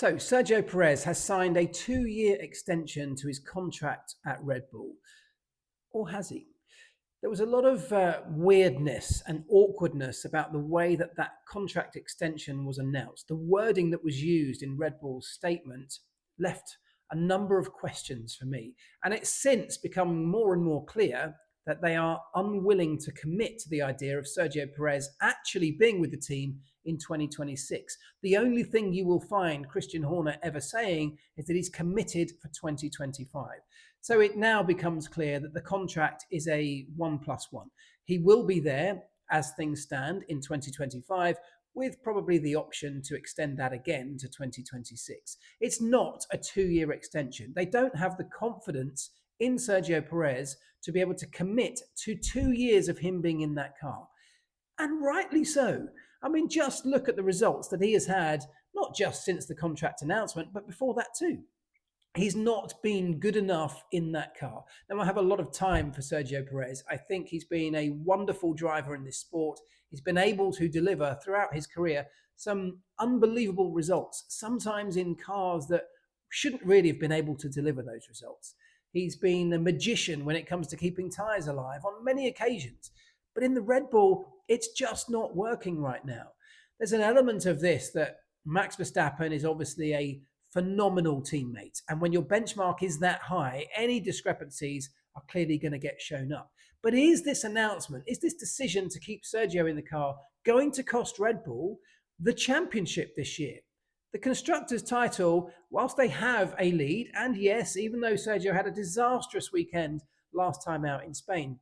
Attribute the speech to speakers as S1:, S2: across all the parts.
S1: So, Sergio Perez has signed a 2-year extension to his contract at Red Bull. Or has he? There was a lot of weirdness and awkwardness about the way that contract extension was announced. The wording that was used in Red Bull's statement left a number of questions for me. And it's since become more and more clear that they are unwilling to commit to the idea of Sergio Perez actually being with the team in 2026. The only thing you will find Christian Horner ever saying is that he's committed for 2025. So it now becomes clear that the contract is a 1+1. He will be there as things stand in 2025, with probably the option to extend that again to 2026. It's not a 2-year extension. They don't have the confidence in Sergio Perez to be able to commit to 2 years of him being in that car. And rightly so. I mean, just look at the results that he has had, not just since the contract announcement, but before that too. He's not been good enough in that car. Now, I have a lot of time for Sergio Perez. I think he's been a wonderful driver in this sport. He's been able to deliver throughout his career some unbelievable results, sometimes in cars that shouldn't really have been able to deliver those results. He's been a magician when it comes to keeping tyres alive on many occasions. But in the Red Bull, it's just not working right now. There's an element of this that Max Verstappen is obviously a phenomenal teammate. And when your benchmark is that high, any discrepancies are clearly going to get shown up. But is this announcement, is this decision to keep Sergio in the car going to cost Red Bull the championship this year? The Constructors title, whilst they have a lead, and yes, even though Sergio had a disastrous weekend last time out in Spain,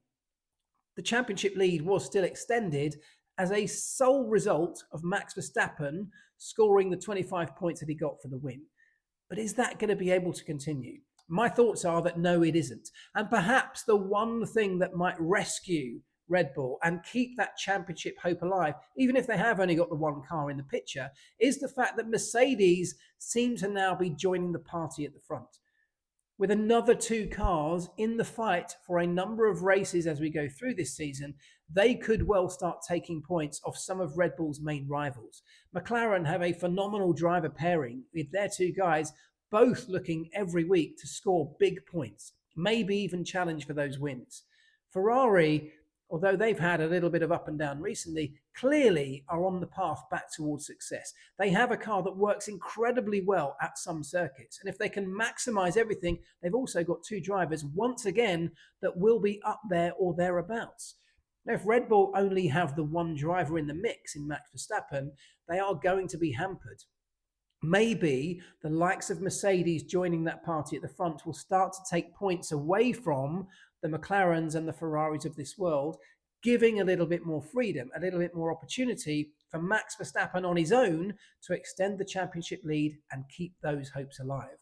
S1: the championship lead was still extended as a sole result of Max Verstappen scoring the 25 points that he got for the win. But is that going to be able to continue? My thoughts are that no, it isn't. And perhaps the one thing that might rescue Red Bull and keep that championship hope alive, even if they have only got the one car in the picture, is the fact that Mercedes seem to now be joining the party at the front. With another 2 cars in the fight for a number of races as we go through this season, they could well start taking points off some of Red Bull's main rivals. McLaren have a phenomenal driver pairing with their 2 guys both looking every week to score big points, maybe even challenge for those wins. Ferrari, although they've had a little bit of up and down recently, clearly are on the path back towards success. They have a car that works incredibly well at some circuits. And if they can maximize everything, they've also got 2 drivers, once again, that will be up there or thereabouts. Now, if Red Bull only have the one driver in the mix in Max Verstappen, they are going to be hampered. Maybe the likes of Mercedes joining that party at the front will start to take points away from the McLarens and the Ferraris of this world, giving a little bit more freedom, a little bit more opportunity for Max Verstappen on his own to extend the championship lead and keep those hopes alive.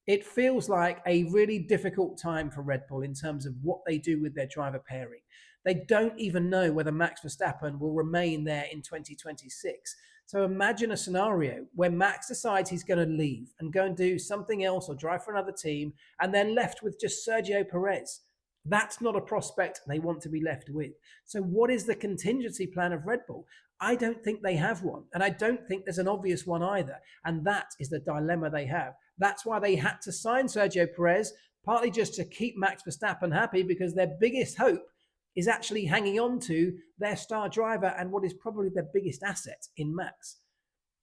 S1: It feels like a really difficult time for Red Bull in terms of what they do with their driver pairing. They don't even know whether Max Verstappen will remain there in 2026. So imagine a scenario where Max decides he's going to leave and go and do something else or drive for another team and then left with just Sergio Perez. That's not a prospect they want to be left with. So what is the contingency plan of Red Bull? I don't think they have one. And I don't think there's an obvious one either. And that is the dilemma they have. That's why they had to sign Sergio Perez, partly just to keep Max Verstappen happy, because their biggest hope is actually hanging on to their star driver and what is probably their biggest asset in Max.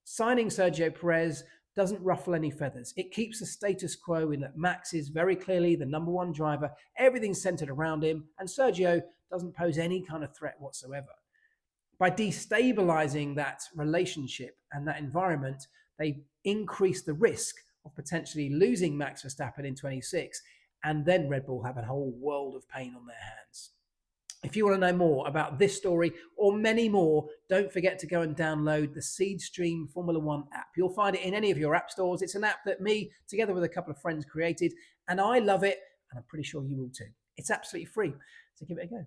S1: Signing Sergio Perez doesn't ruffle any feathers. It keeps the status quo in that Max is very clearly the number 1 driver. Everything's centered around him, and Sergio doesn't pose any kind of threat whatsoever. By destabilizing that relationship and that environment, they increase the risk of potentially losing Max Verstappen in 26, and then Red Bull have a whole world of pain on their hands. If you want to know more about this story or many more, don't forget to go and download the Seedstream Formula One app. You'll find it in any of your app stores. It's an app that me, together with a couple of friends, created, and I love it, and I'm pretty sure you will too. It's absolutely free, so give it a go.